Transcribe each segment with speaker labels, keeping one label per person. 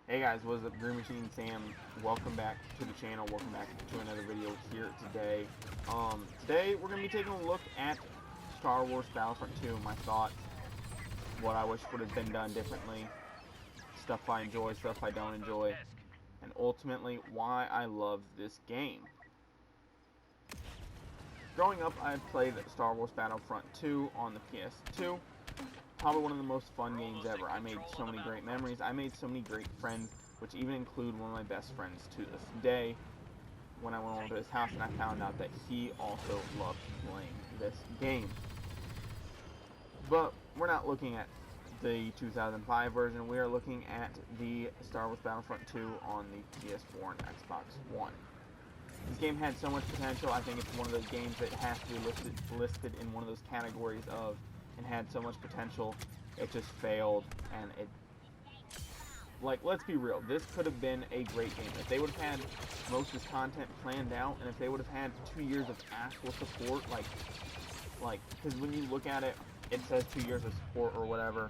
Speaker 1: Hey guys, what's up? Green Machine Sam. Welcome back to the channel. Welcome back to another video here today. Today we're gonna be taking a look at Star Wars Battlefront 2. My thoughts, what I wish would have been done differently, stuff I enjoy, stuff I don't enjoy, and ultimately why I love this game. Growing up, I played Star Wars Battlefront 2 on the PS2. Probably one of the most fun games ever. I made so many great memories. I made so many great friends, which even include one of my best friends to this day. When I went over to his house and I found out that he also loved playing this game. But we're not looking at the 2005 version. We are looking at the Star Wars Battlefront 2 on the PS4 and Xbox One. This game had so much potential. I think it's one of those games that has to be listed in one of those categories of and had so much potential, it just failed. And it, like, let's be real, this could have been a great game if they would have had most of this content planned out, and if they would have had 2 years of actual support, like because when you look at it, it says 2 years of support or whatever,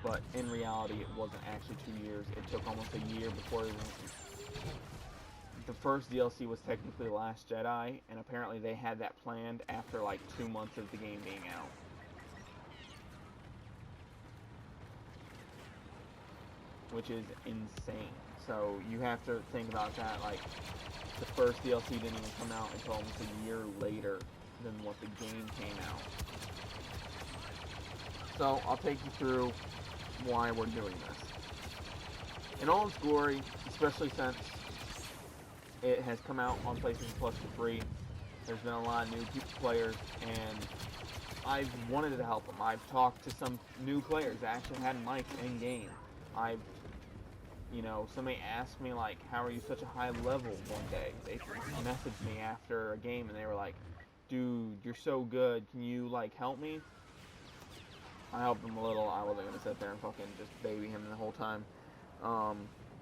Speaker 1: but in reality it wasn't actually 2 years. It took almost a year before the first DLC was technically The Last Jedi, and apparently they had that planned after like 2 months of the game being out. Which is insane. So you have to think about that, like, the first DLC didn't even come out until almost a year later than what the game came out. So I'll take you through why we're doing this. In all its glory, especially since it has come out on PlayStation Plus for free, there's been a lot of new players, and I've wanted to help them. I've talked to some new players that actually had mics in game. Somebody asked me, like, how are you such a high level one day? They messaged me after a game and they were like, dude, you're so good, can you, like, help me? I helped him a little. I wasn't going to sit there and fucking just baby him the whole time.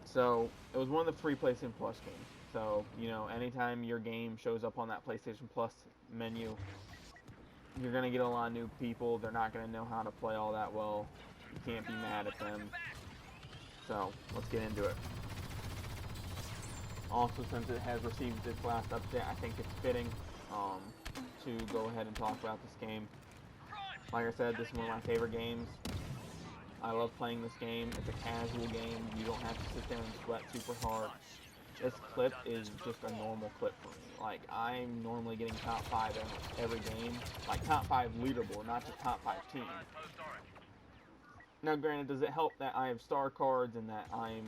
Speaker 1: So, it was one of the free PlayStation Plus games. So, anytime your game shows up on that PlayStation Plus menu, you're going to get a lot of new people. They're not going to know how to play all that well. You can't be mad at them. So, let's get into it. Also, since it has received its last update, I think it's fitting to go ahead and talk about this game. Like I said, this is one of my favorite games. I love playing this game. It's a casual game. You don't have to sit there and sweat super hard. This clip is just a normal clip for me. Like, I'm normally getting top 5 in every game. Like, top 5 leaderboard, not just top 5 team. Now, granted, does it help that I have star cards and that I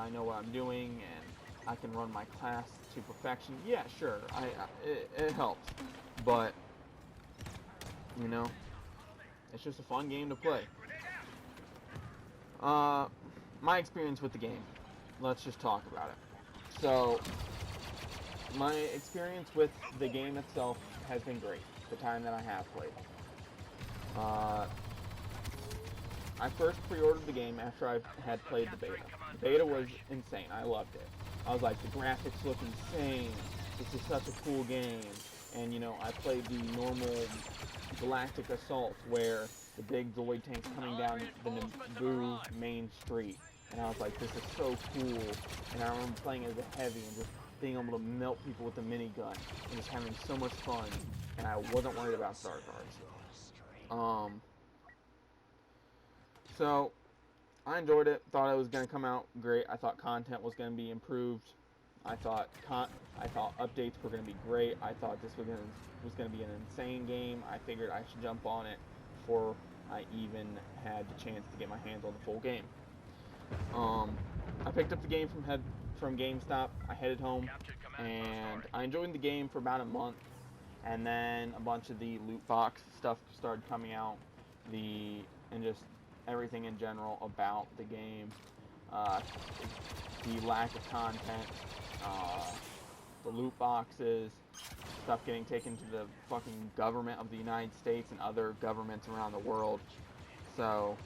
Speaker 1: know what I'm doing and I can run my class to perfection? Yeah, sure, it helps, but it's just a fun game to play. My experience with the game. Let's just talk about it. So, my experience with the game itself has been great. The time that I have played. I first pre-ordered the game after I had played the beta. The beta was insane. I loved it. I was like, the graphics look insane. This is such a cool game. And, I played the normal Galactic Assault where the big droid tanks coming down the Naboo main street. And I was like, this is so cool. And I remember playing as a heavy and just being able to melt people with the minigun. And just having so much fun. And I wasn't worried about star cards. So, I enjoyed it. Thought it was going to come out great. I thought content was going to be improved. I thought updates were going to be great. I thought this was going to be an insane game. I figured I should jump on it before I even had the chance to get my hands on the full game. I picked up the game from GameStop. I headed home, and I enjoyed the game for about a month. And then a bunch of the loot box stuff started coming out. And just everything in general about the game, the lack of content, the loot boxes, stuff getting taken to the fucking government of the United States and other governments around the world. So,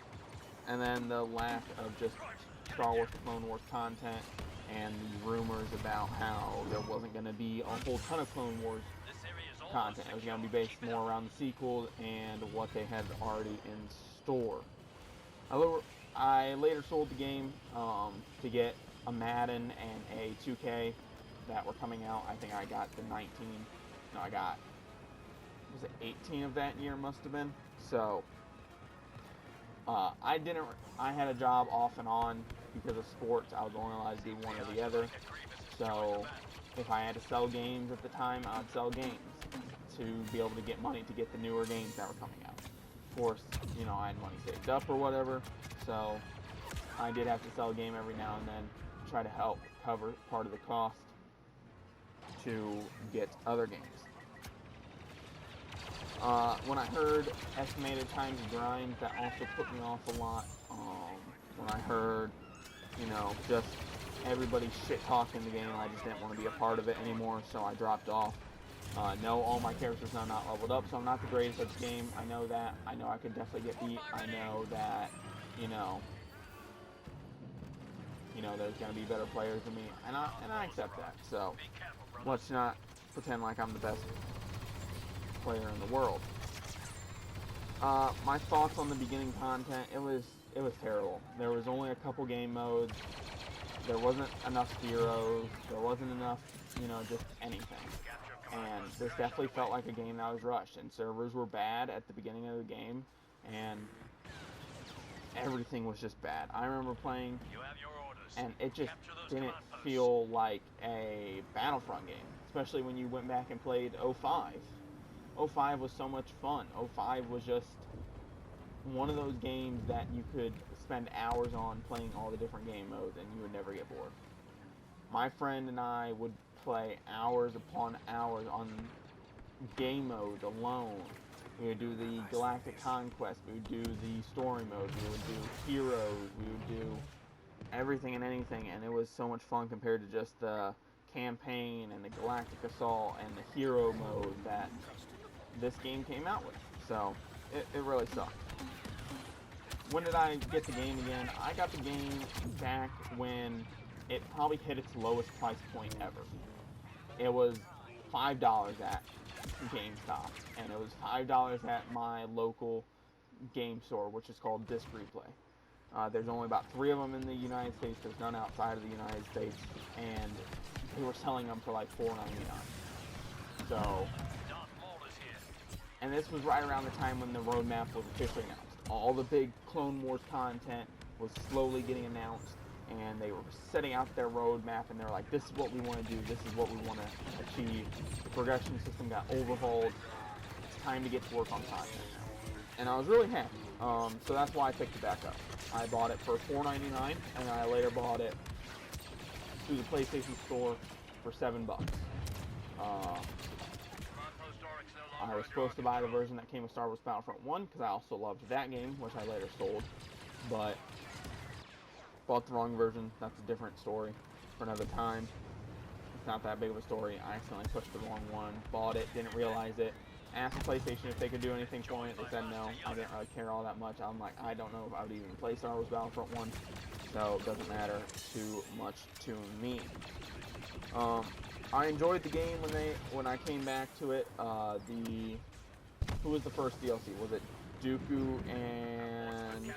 Speaker 1: and then the lack of just Star Wars Clone Wars content and the rumors about how there wasn't going to be a whole ton of Clone Wars content. It was going to be based more around the sequel and what they had already in store. I later sold the game to get a Madden and a 2K that were coming out. I think I got the 19. No, I got, was it 18 of that year? Must have been. So I had a job off and on because of sports. I was only allowed to do one or the other. So if I had to sell games at the time, I'd sell games to be able to get money to get the newer games that were coming out. Of course, you know, I had money saved up or whatever, so I did have to sell a game every now and then, try to help cover part of the cost to get other games. When I heard estimated times of grind, that also put me off a lot. When I heard, you know, just everybody shit talking the game, I just didn't want to be a part of it anymore, so I dropped off. No, all my characters are not leveled up, so I'm not the greatest at the game. I know that. I know I could definitely get beat. I know that, you know, there's going to be better players than me, and I accept that. So let's not pretend like I'm the best player in the world. My thoughts on the beginning content, it was terrible. There was only a couple game modes. There wasn't enough heroes. There wasn't enough, you know, just anything. And this definitely felt like a game that was rushed. And servers were bad at the beginning of the game, and everything was just bad. I remember playing, and it just didn't feel like a Battlefront game, especially when you went back and played 05. 05 was so much fun. 05 was just one of those games that you could spend hours on playing all the different game modes and you would never get bored. My friend and I would play hours upon hours on game modes alone. We would do the Galactic Conquest, we would do the story mode, we would do heroes, we would do everything and anything, and it was so much fun compared to just the campaign and the Galactic Assault and the hero mode that this game came out with. So it really sucked. When did I get the game again? I got the game back when it probably hit its lowest price point ever. It was $5 at GameStop, and it was $5 at my local game store, which is called Disc Replay. There's only about 3 of them in the United States. There's none outside of the United States, and they were selling them for like $4.99. So, and this was right around the time when the roadmap was officially announced. All the big Clone Wars content was slowly getting announced, and they were setting out their roadmap, and they were like, this is what we want to do, this is what we want to achieve. The progression system got overhauled. It's time to get to work on content now. And I was really happy. So that's why I picked it back up. I bought it for $4.99, and I later bought it through the PlayStation Store for $7. I was supposed to buy the version that came with Star Wars Battlefront 1 because I also loved that game, which I later sold, but bought the wrong version. That's a different story for another time. It's not that big of a story. I accidentally pushed the wrong one, bought it, didn't realize it. Asked PlayStation if they could do anything for me. They said no. I didn't really care all that much. I'm like, I don't know if I would even play Star Wars Battlefront 1, so it doesn't matter too much to me. I enjoyed the game when I came back to it. Who was the first DLC? Was it Dooku and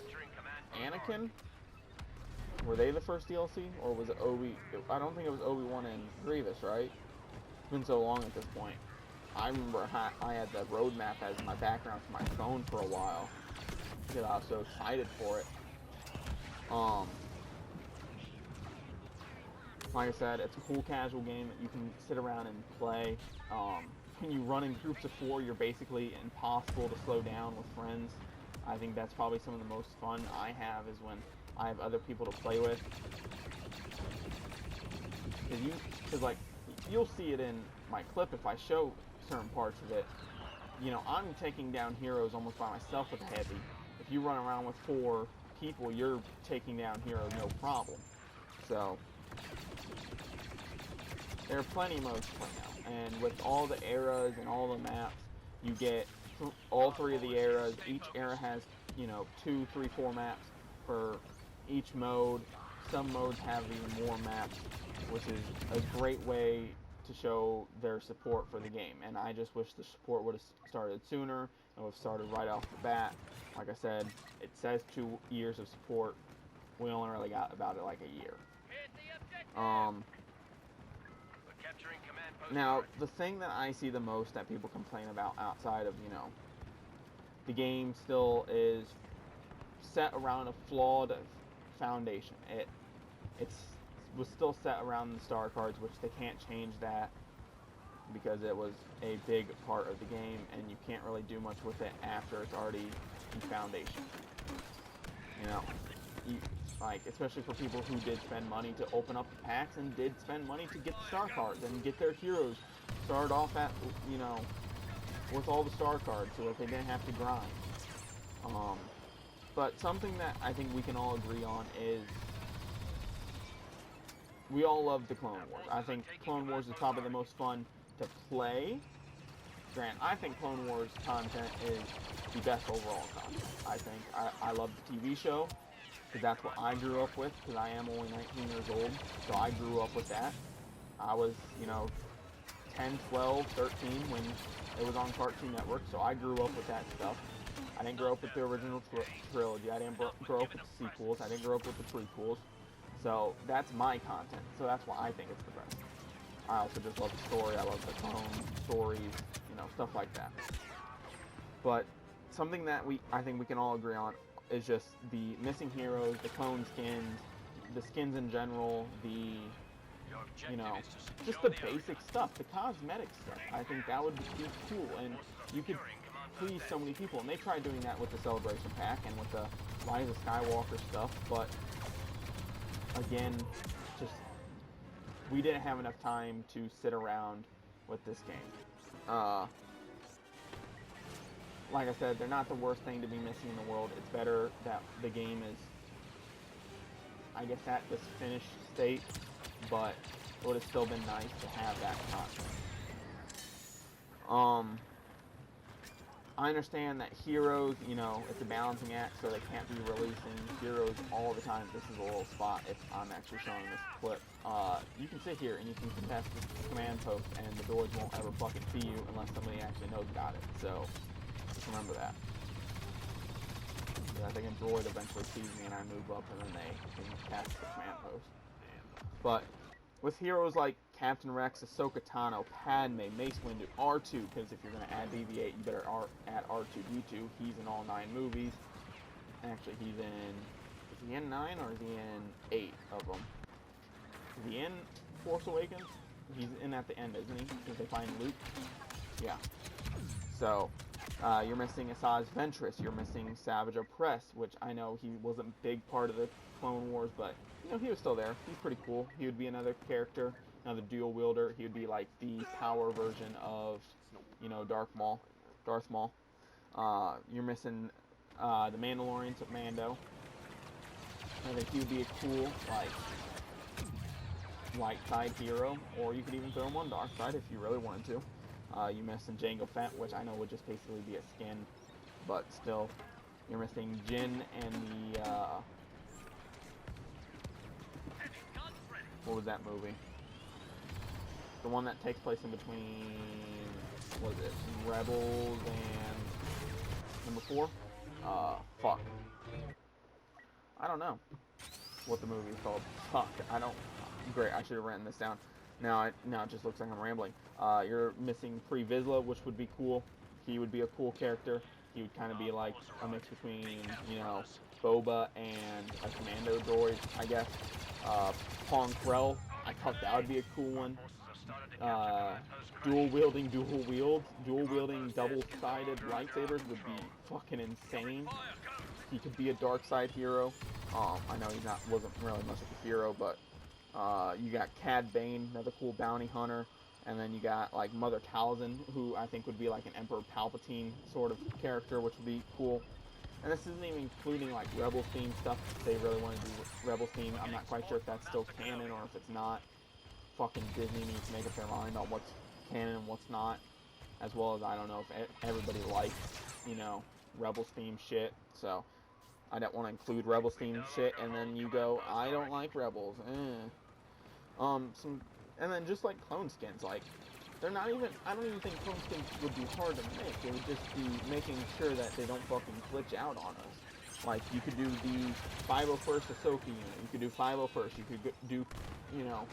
Speaker 1: Anakin? Were they the first DLC, or was it Obi? I don't think it was Obi-Wan and Grievous, right? It's been so long at this point. I remember I had the roadmap as my background for my phone for a while because I was so excited for it. Like I said, it's a cool casual game that you can sit around and play. When you run in groups of 4, you're basically impossible to slow down with friends. I think that's probably some of the most fun I have is when I have other people to play with. Because like, you'll see it in my clip if I show certain parts of it. You know, I'm taking down heroes almost by myself with a heavy. If you run around with 4 people, you're taking down heroes no problem. So there are plenty of modes to play now, and with all the eras and all the maps, you get all 3 of the eras. Each era has, you know, 2, 3, 4 maps for each mode. Some modes have even more maps, which is a great way to show their support for the game, and I just wish the support would have started sooner and would have started right off the bat. Like I said, it says 2 years of support. We only really got about it like a year. Now, the thing that I see the most that people complain about outside of, the game still is set around a flawed foundation. It was still set around the star cards, which they can't change that because it was a big part of the game, and you can't really do much with it after it's already in foundation. Especially for people who did spend money to open up the packs and did spend money to get the star cards and get their heroes started off at, with all the star cards so that they didn't have to grind. But something that I think we can all agree on is we all love the Clone Wars. I think Clone Wars is probably the most fun to play. Grant, I think Clone Wars content is the best overall content. I love the TV show, because that's what I grew up with, because I am only 19 years old, so I grew up with that. I was, 10, 12, 13 when it was on Cartoon Network, so I grew up with that stuff. I didn't grow up with the original trilogy, I didn't grow up with the sequels, I didn't grow up with the prequels, so that's my content, so that's why I think it's the best. I also just love the story, I love the clone stories, stuff like that. But something that I think we can all agree on is just the missing heroes, the clone skins, the skins in general, just the basic stuff, the cosmetic stuff. I think that would be cool, and you could please so many people. And they tried doing that with the Celebration Pack and with the Rise of Skywalker stuff, but again, we didn't have enough time to sit around with this game. Like I said, they're not the worst thing to be missing in the world. It's better that the game is, I guess, at this finished state, but it would have still been nice to have that content. I understand that heroes, it's a balancing act, so they can't be releasing heroes all the time. This is a little spot if I'm actually showing this clip. You can sit here and you can contest the command post, and the droids won't ever fucking see you unless somebody actually knows about it. So just remember that. I think a droid eventually sees me and I move up, and then they can cast the command post. But with heroes like Captain Rex, Ahsoka Tano, Padme, Mace Windu, R2, because if you're going to add BB-8, you better add R2-D2. He's in all 9 movies. Actually, is he in 9 or is he in 8 of them? Is he in Force Awakens? He's in at the end, isn't he? Because they find Luke. Yeah. So, you're missing Asajj Ventress. You're missing Savage Opress, which I know he wasn't a big part of the Clone Wars, but he was still there. He's pretty cool. He would be another character, another dual wielder. He would be like the power version of, Darth Maul. You're missing the Mandalorians of Mando. I think he would be a cool, light side hero, or you could even throw him on dark side if you really wanted to. You're missing Jango Fett, which I know would just basically be a skin, but still. You're missing Jin and the, what was that movie? The one that takes place in between, what is it, Rebels and number 4? Fuck. I don't know what the movie is called. Fuck, great, I should have written this down. Now it just looks like I'm rambling. You're missing Pre Vizsla, which would be cool. He would be a cool character. He would kind of be like a mix between, Boba and a commando droid, I guess. Pong Krell, I thought that would be a cool one. Dual wielding double-sided lightsabers would be fucking insane. He could be a dark side hero. I know wasn't really much of a hero, but you got Cad Bane, another cool bounty hunter, and then you got like Mother Talzin, who I think would be like an Emperor Palpatine sort of character, which would be cool. And this isn't even including like Rebels theme stuff. If they really want to do Rebels theme, I'm not quite sure if that's still canon or if it's not. Fucking Disney needs to make up their mind on what's canon and what's not, as well as I don't know if everybody likes, Rebels theme shit. So I don't want to include Rebels theme shit, and then you go, I don't like Rebels. Some And then just like clone skins, like they're not even, I don't even think clone skins would be hard to make. It would just be making sure that they don't fucking glitch out on us. Like you could do the 501st Ahsoka unit, you could do 501st, you could do, you know,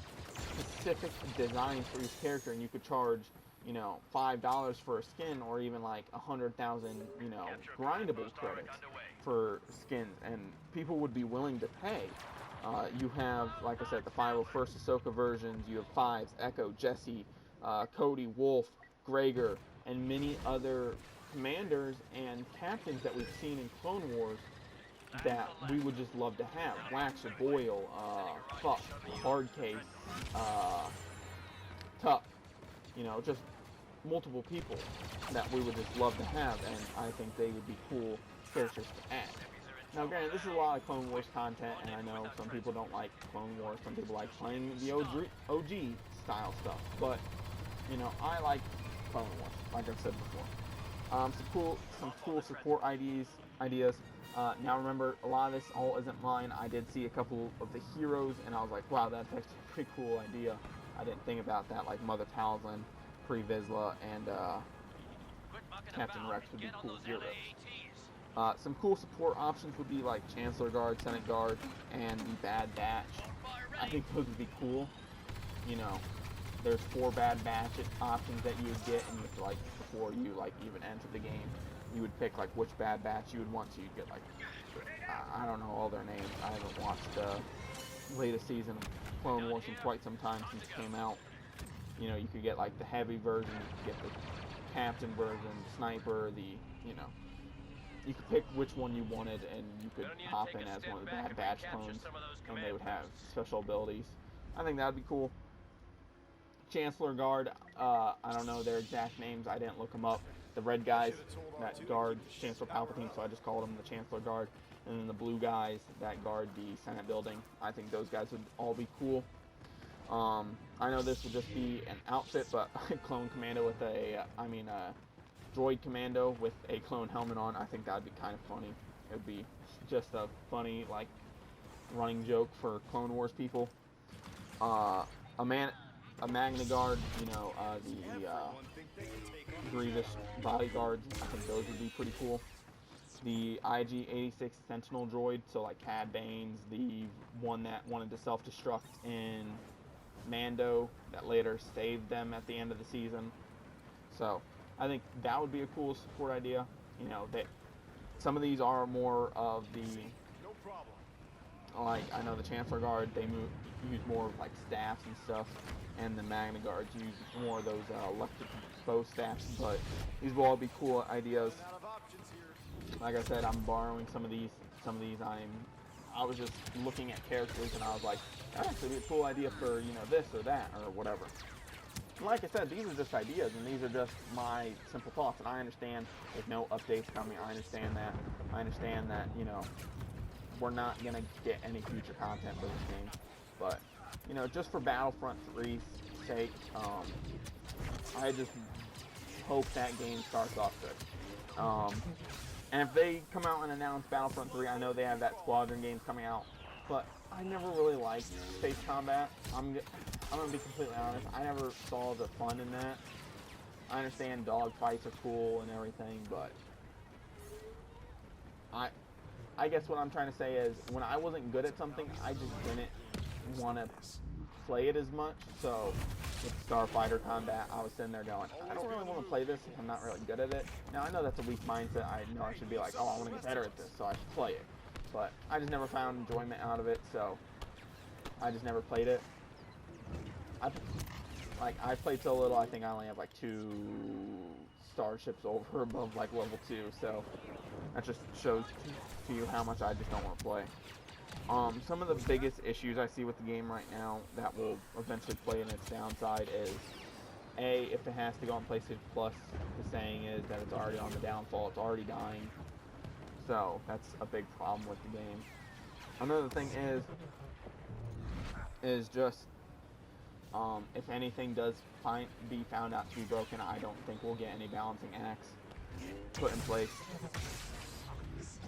Speaker 1: specific designs for each character, and you could charge, you know, $5 for a skin, or even like 100,000, you know, grindable credits for skins, and people would be willing to pay. You have, like I said, the 501st Ahsoka versions. You have Fives, Echo, Jesse, Cody, Wolf, Gregor, and many other commanders and captains that we've seen in Clone Wars that we would just love to have. Waxer, Boyle, Fuck, Hardcase, Tuck, you know, just multiple people that we would just love to have, and I think they would be cool characters to add. Now, granted, this is a lot of Clone Wars content, and I know some people don't like Clone Wars, some people like playing the OG style stuff, but, you know, I like Clone Wars, like I've said before. Some cool support ideas. Now remember, a lot of this all isn't mine. I did see a couple of the heroes, and I was like, wow, that's actually a pretty cool idea. I didn't think about that, like Mother Talzin, Pre Vizsla, and Captain Rex would be cool heroes. Some cool support options would be like Chancellor Guard, Senate Guard, and the Bad Batch. I think those would be cool. You know, there's 4 Bad Batch options that you would get, and you have to, like, before you like even enter the game, you would pick like which Bad Batch you would want. So you'd get like, I don't know all their names. I haven't watched the latest season of Clone Wars in quite some time since it came out. You know, you could get like the heavy version, you could get the captain version, sniper, the, you know, you could pick which one you wanted, and you could hop in as one of the Bad Batch clones, and they would have special abilities. I think that would be cool. Chancellor Guard, I don't know their exact names, I didn't look them up. The red guys that guard Chancellor Palpatine, so I just called them the Chancellor Guard. And then the blue guys that guard the Senate building. I think those guys would all be cool. I know this would just be an outfit, but a clone commando with droid commando with a clone helmet on, I think that would be kind of funny. It would be just a funny, like, running joke for Clone Wars people. A Magna Guard, you know, the Grievous bodyguards, I think those would be pretty cool. The IG-86 Sentinel droid, so like Cad Bane's, the one that wanted to self-destruct in Mando, that later saved them at the end of the season. So I think that would be a cool support idea. You know, some of these are more of the, like, I know the Chancellor Guard, they use more of like staffs and stuff, and the Magna Guards use more of those electric bow staffs, but these will all be cool ideas. Like I said, I'm borrowing some of these. I was just looking at characters, and I was like, that actually be a cool idea for, you know, this or that or whatever. And like I said, these are just ideas, and these are just my simple thoughts. And I understand there's no updates coming. I understand that, you know, we're not gonna get any future content for this game. But, you know, just for Battlefront 3's sake, I just hope that game starts off good. And if they come out and announce Battlefront 3, I know they have that Squadron games coming out, but I never really liked space combat. I'm going to be completely honest, I never saw the fun in that. I understand dogfights are cool and everything, but I guess what I'm trying to say is, when I wasn't good at something, I just didn't want to play it as much. So with Starfighter combat, I was sitting there going, I don't really want to play this if I'm not really good at it. Now, I know that's a weak mindset. I know I should be like, oh, I want to get better at this, so I should play it. But I just never found enjoyment out of it, so I just never played it. I played so little, I think I only have like 2 starships over above like level 2, so that just shows to you how much I just don't want to play. Some of the biggest issues I see with the game right now that will eventually play in its downside is, A, if it has to go on PlayStation Plus, the saying is that it's already on the downfall, it's already dying. So that's a big problem with the game. Another thing is just, if anything does be found out to be broken, I don't think we'll get any balancing acts put in place.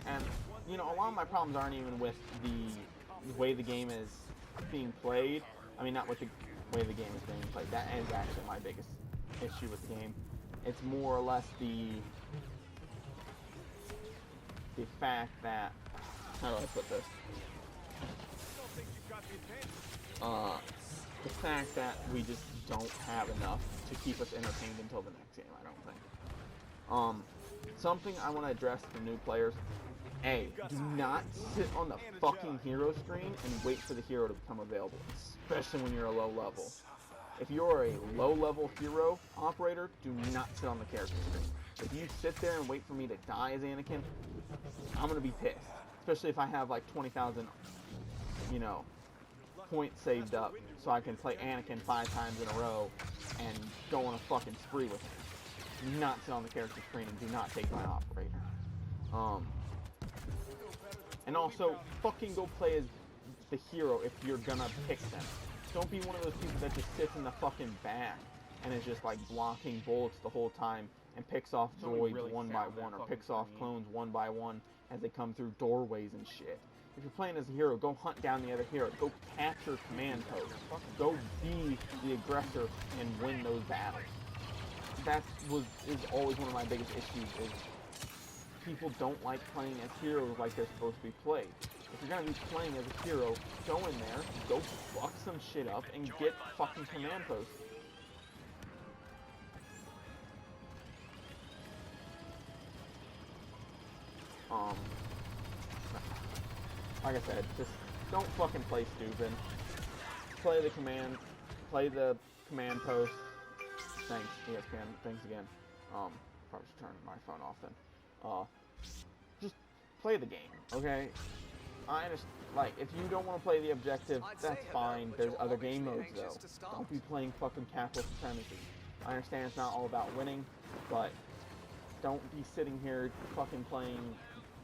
Speaker 1: And, you know, a lot of my problems aren't even with the way the game is being played. I mean, not with the way the game is being played. That is actually my biggest issue with the game. It's more or less the fact that, how do I put this? The fact that we just don't have enough to keep us entertained until the next game, I don't think. Something I want to address to new players. A, do not sit on the fucking hero screen and wait for the hero to become available, especially when you're a low level. If you're a low level hero operator, do not sit on the character screen. If you sit there and wait for me to die as Anakin, I'm gonna be pissed. Especially if I have like 20,000, you know, points saved up so I can play Anakin 5 times in a row and go on a fucking spree with him. Do not sit on the character screen and do not take my operator. And also, fucking go play as the hero if you're gonna pick them. Don't be one of those people that just sits in the fucking back and is just like blocking bullets the whole time and picks off droids really one by one or picks off clones one by one as they come through doorways and shit. If you're playing as a hero, go hunt down the other hero. Go capture command posts. Go be the aggressor and win those battles. Is always one of my biggest issues is people don't like playing as heroes like they're supposed to be played. If you're gonna be playing as a hero, go in there, go fuck some shit up, and get fucking command posts. Like I said, just don't fucking play stupid. Play the command post. Thanks, ESPN. Thanks again. Probably should turn my phone off then. Just play the game, okay? I understand, like, if you don't want to play the objective, that's fine. There's other game modes, though. Don't be playing fucking capital supremacy. I understand it's not all about winning, but don't be sitting here fucking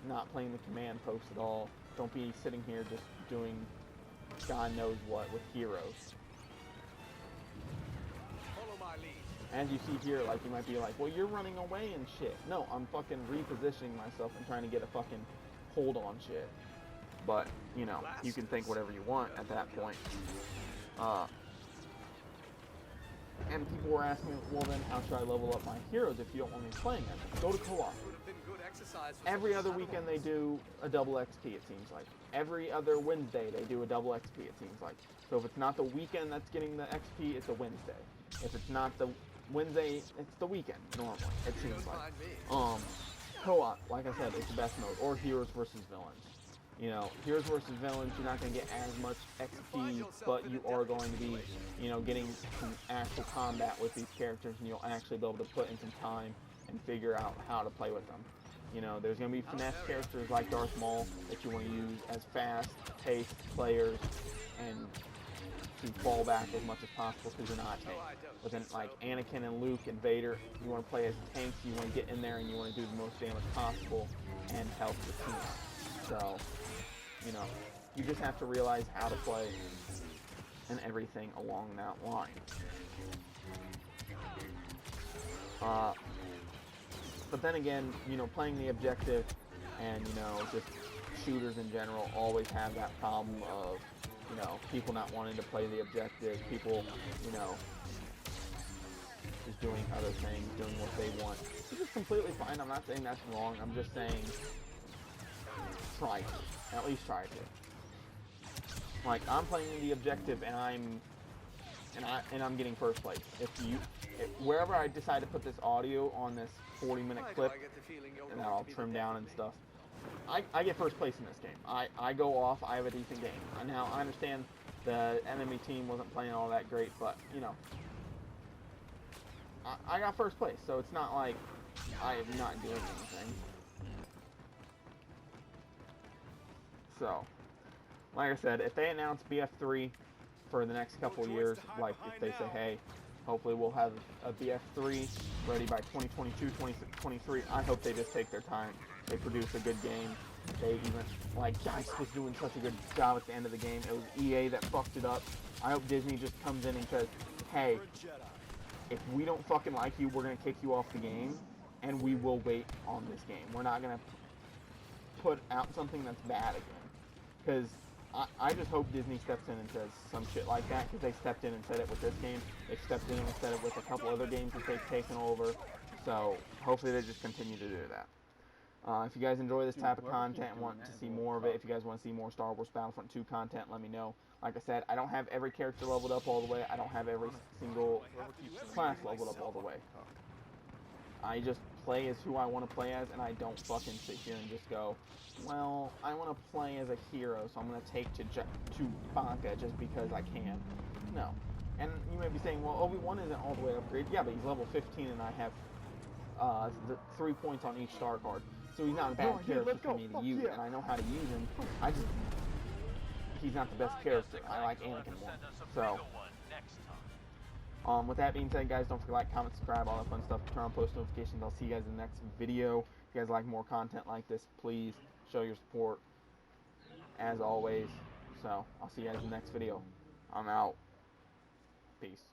Speaker 1: not playing the command post at all. Don't be sitting here just doing God knows what with heroes. As you see here, like, you might be like, well, you're running away and shit. No, I'm fucking repositioning myself and trying to get a fucking hold on shit. But, you know, you can think whatever you want at that point. And people were asking, well then, how should I level up my heroes if you don't want me playing them? Go to co-op. Every other weekend they do a double XP, it seems like. Every other Wednesday they do a double XP, it seems like. So if it's not the weekend that's getting the XP, it's a Wednesday. If it's not the Wednesday, it's the weekend, normally, it seems like. Co-op, like I said, is the best mode. Or heroes versus villains. You know, heroes versus villains, you're not going to get as much XP, but you are going to be, you know, getting some actual combat with these characters, and you'll actually be able to put in some time and figure out how to play with them. You know, there's going to be finesse characters like Darth Maul that you want to use as fast-paced players and to fall back as much as possible because you're not a tank. But then, like, Anakin and Luke and Vader, you want to play as tanks, you want to get in there and you want to do the most damage possible and help the team. So, you know, you just have to realize how to play and everything along that line. But then again, you know, playing the objective and, you know, just shooters in general always have that problem of, you know, people not wanting to play the objective, people, you know, just doing other things, doing what they want. Which is completely fine. I'm not saying that's wrong. I'm just saying try to. At least try to. Like, I'm playing the objective and I'm getting first place. Wherever I decide to put this audio on this 40-minute clip, and I'll trim down and stuff, I get first place in this game. I go off, I have a decent game. Now, I understand the enemy team wasn't playing all that great, but, you know, I got first place, so it's not like I am not doing anything. So, like I said, if they announce BF3 for the next couple of years, like if they say, hey, hopefully we'll have a BF3 ready by 2022, 2023, I hope they just take their time. They produce a good game. They even, like, Heist was doing such a good job at the end of the game. It was EA that fucked it up. I hope Disney just comes in and says, hey, if we don't fucking like you, we're going to kick you off the game, and we will wait on this game. We're not going to put out something that's bad again. Because I just hope Disney steps in and says some shit like that, because they stepped in and said it with this game. They've stepped in and said it with a couple other games that they've taken over. So hopefully they just continue to do that. If you guys enjoy this type of content and want to see more of it, if you guys want to see more Star Wars Battlefront 2 content, let me know. Like I said, I don't have every character leveled up all the way. I don't have every single class leveled up all the way. I just play as who I want to play as, and I don't fucking sit here and just go, well, I want to play as a hero, so I'm going to take to Chewbacca just because I can. No. And you may be saying, well, Obi-Wan isn't all the way upgraded. Yeah, but he's level 15, and I have the 3 points on each star card. So he's not a bad character for me to use, and I know how to use him. He's not the best character. I like Anakin more. So, with that being said, guys, don't forget to like, comment, subscribe, all that fun stuff. Turn on post notifications. I'll see you guys in the next video. If you guys like more content like this, please show your support, as always. So, I'll see you guys in the next video. I'm out. Peace.